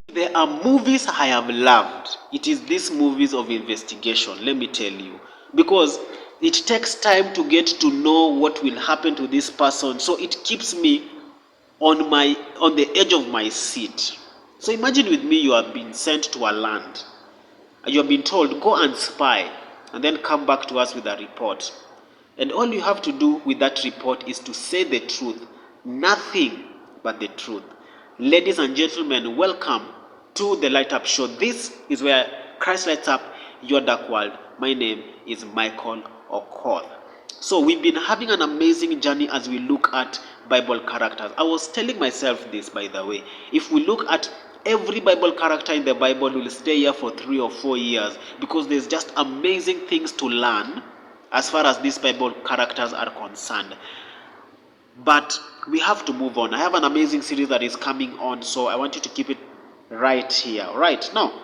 There are movies I have loved. It is these movies of investigation, let me tell you. Because it takes time to get to know what will happen to this person. So it keeps me on the edge of my seat. So imagine with me, you have been sent to a land. You have been told, go and spy, and then come back to us with a report. And all you have to do with that report is to say the truth. Nothing but the truth. Ladies and gentlemen, welcome to the Light Up Show. This is where Christ lights up your dark world. My name is Michael Okoth. So we've been having an amazing journey as we look at Bible characters. I was telling myself this, by the way. If we look at every Bible character in the Bible, will stay here for 3 or 4 years, because there's just amazing things to learn as far as these Bible characters are concerned. But we have to move on. I have an amazing series that is coming on, so I want you to keep it right here. Right now,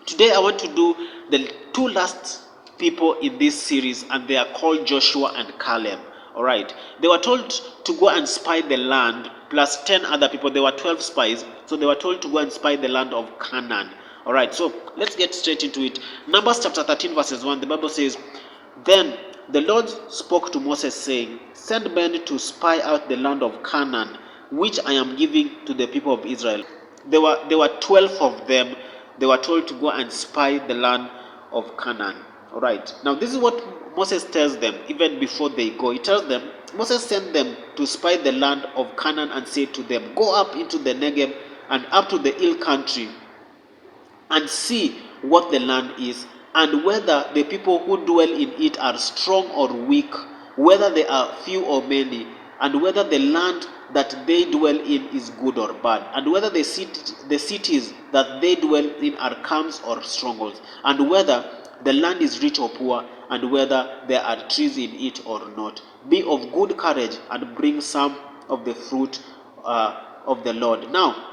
today I want to do the 2 last people in this series, and they are called Joshua and Caleb. All right, they were told to go and spy the land, plus 10 other people. There were 12 spies, so they were told to go and spy the land of Canaan. All right, so let's get straight into it. Numbers chapter 13 verses 1, the Bible says, then the Lord spoke to Moses, saying, send men to spy out the land of Canaan, which I am giving to the people of Israel. There were 12 of them. They were told to go and spy the land of Canaan. All right. Now this is what Moses tells them even before they go. He tells them, Moses sent them to spy the land of Canaan and said to them, go up into the Negev and up to the hill country and see what the land is, and whether the people who dwell in it are strong or weak, whether they are few or many, and whether the land that they dwell in is good or bad, and whether the cities that they dwell in are camps or strongholds, and whether the land is rich or poor, and whether there are trees in it or not. Be of good courage and bring some of the fruit of the Lord. Now,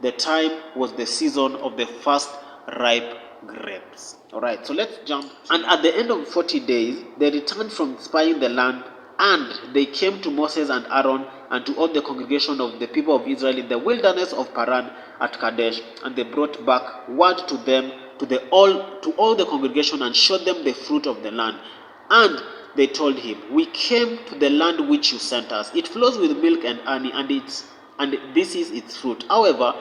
the time was the season of the first ripe grapes. All right, so let's jump. And at the end of 40 days, they returned from spying the land, and they came to Moses and Aaron and to all the congregation of the people of Israel in the wilderness of Paran at Kadesh, and they brought back word to them, to all the congregation, and showed them the fruit of the land. And they told him, we came to the land which you sent us. It flows with milk and honey, and this is its fruit. However,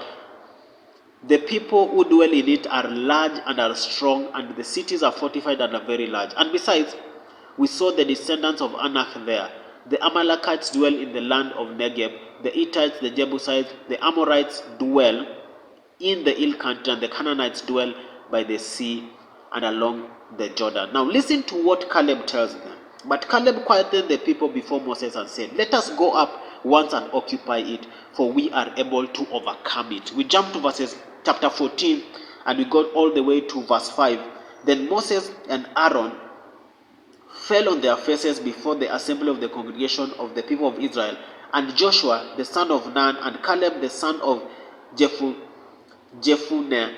the people who dwell in it are large and are strong, and the cities are fortified and are very large. And besides, we saw the descendants of Anak there. The Amalekites dwell in the land of Negev. The Hittites, the Jebusites, the Amorites dwell in the hill country, and the Canaanites dwell by the sea and along the Jordan. Now listen to what Caleb tells them. But Caleb quieted the people before Moses and said, let us go up once and occupy it, for we are able to overcome it. We jump to chapter 14, and we got all the way to verse 5. Then Moses and Aaron fell on their faces before the assembly of the congregation of the people of Israel, and Joshua the son of Nun and Caleb the son of Jephunneh,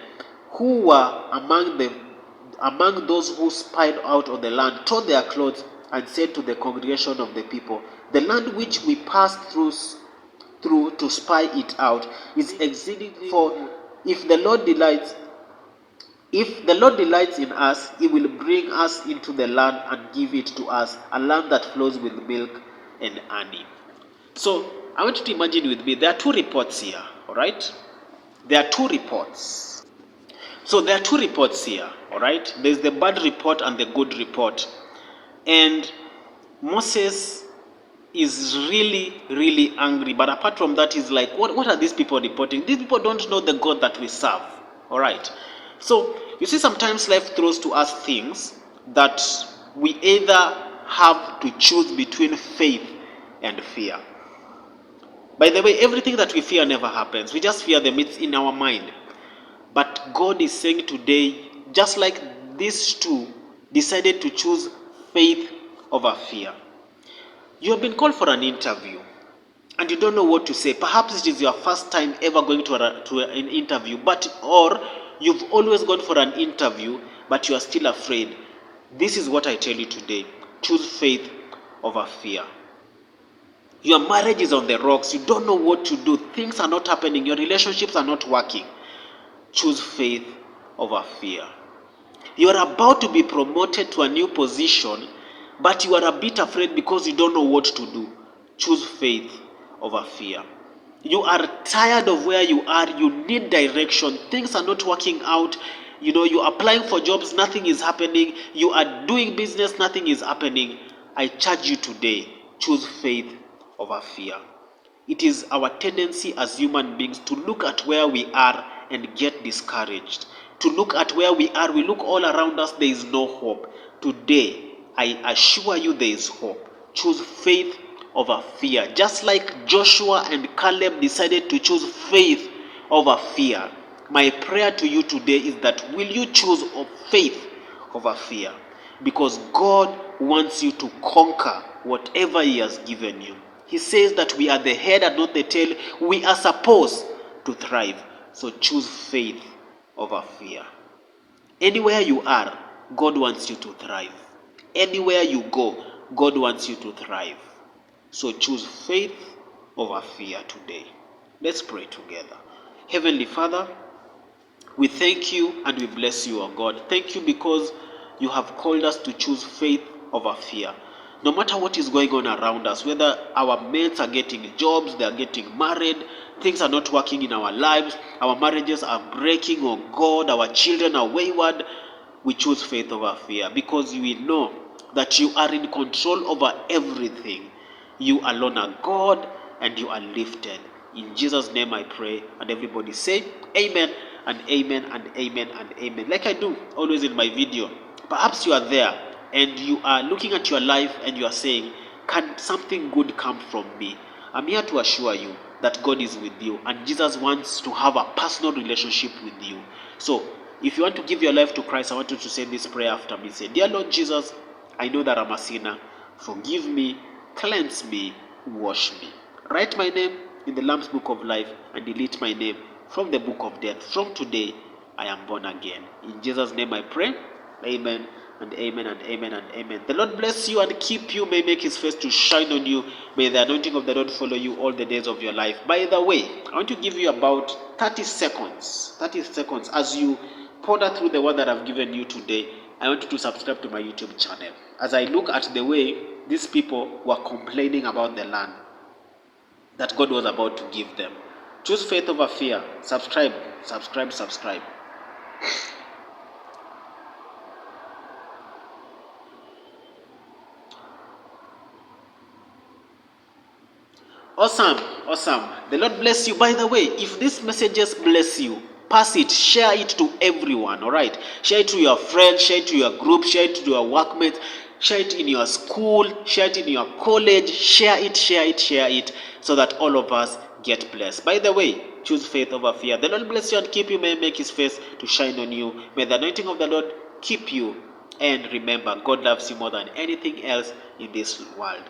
who were among those who spied out of the land, tore their clothes and said to the congregation of the people, the land which we passed through to spy it out is exceedingly, for if the Lord delights in us, he will bring us into the land and give it to us, a land that flows with milk and honey. So I want you to imagine with me, there are 2 reports here. All right, there are 2 reports. So there are 2 reports here. All right, there's the bad report and the good report. And Moses is really, really angry. But apart from that, he's like, what are these people reporting? These people don't know the God that we serve. All right. So you see, sometimes life throws to us things that we either have to choose between faith and fear. By the way, everything that we fear never happens. We just fear them. It's in our mind. But God is saying today, just like these 2 decided to choose faith over fear. You have been called for an interview and you don't know what to say. Perhaps it is your first time ever going to an interview, or you've always gone for an interview but you are still afraid. This is what I tell you today. Choose faith over fear. Your marriage is on the rocks. You don't know what to do. Things are not happening. Your relationships are not working. Choose faith over fear. You are about to be promoted to a new position, but you are a bit afraid because you don't know what to do. Choose faith over fear. You are tired of where you are. You need direction. Things are not working out. You're applying for jobs, nothing is happening. You are doing business, nothing is happening. I charge you today, choose faith over fear. It is our tendency as human beings to look at where we are and get discouraged. To look at where we are, we look all around us, there is no hope. Today, I assure you there is hope. Choose faith over fear. Just like Joshua and Caleb decided to choose faith over fear. My prayer to you today is that will you choose faith over fear? Because God wants you to conquer whatever He has given you. He says that we are the head and not the tail. We are supposed to thrive. So choose faith over fear. Anywhere you are, God wants you to thrive. Anywhere you go, God wants you to thrive. So choose faith over fear today. Let's pray together. Heavenly Father, we thank you and we bless you, O God. Thank you because you have called us to choose faith over fear. No matter what is going on around us, whether our mates are getting jobs, they are getting married, things are not working in our lives, our marriages are breaking, oh God, our children are wayward, we choose faith over fear because we know that you are in control over everything. You alone are God and you are lifted. In Jesus' name I pray, and everybody say amen and amen and amen and amen. Like I do always in my video. Perhaps you are there and you are looking at your life and you are saying, can something good come from me? I'm here to assure you that God is with you and Jesus wants to have a personal relationship with you. So if you want to give your life to Christ, I want you to say this prayer after me. Say, dear Lord Jesus, I know that I'm a sinner. Forgive me, cleanse me, wash me. Write my name in the Lamb's Book of Life and delete my name from the book of death. From today, I am born again. In Jesus' name I pray. Amen and amen and amen and amen. The Lord bless you and keep you. May make His face to shine on you. May the anointing of the Lord follow you all the days of your life. By the way, I want to give you about 30 seconds. 30 seconds as you ponder through the word that I've given you today. I want you to subscribe to my YouTube channel. As I look at the way these people were complaining about the land that God was about to give them. Choose faith over fear. Subscribe, subscribe, subscribe. Awesome, awesome. The Lord bless you. By the way, if these messages bless you, pass it, share it to everyone, all right? Share it to your friends, share it to your group, share it to your workmates, share it in your school, share it in your college, share it, so that all of us get blessed. By the way, choose faith over fear. The Lord bless you and keep you. May make His face to shine on you. May the anointing of the Lord keep you. And remember, God loves you more than anything else in this world.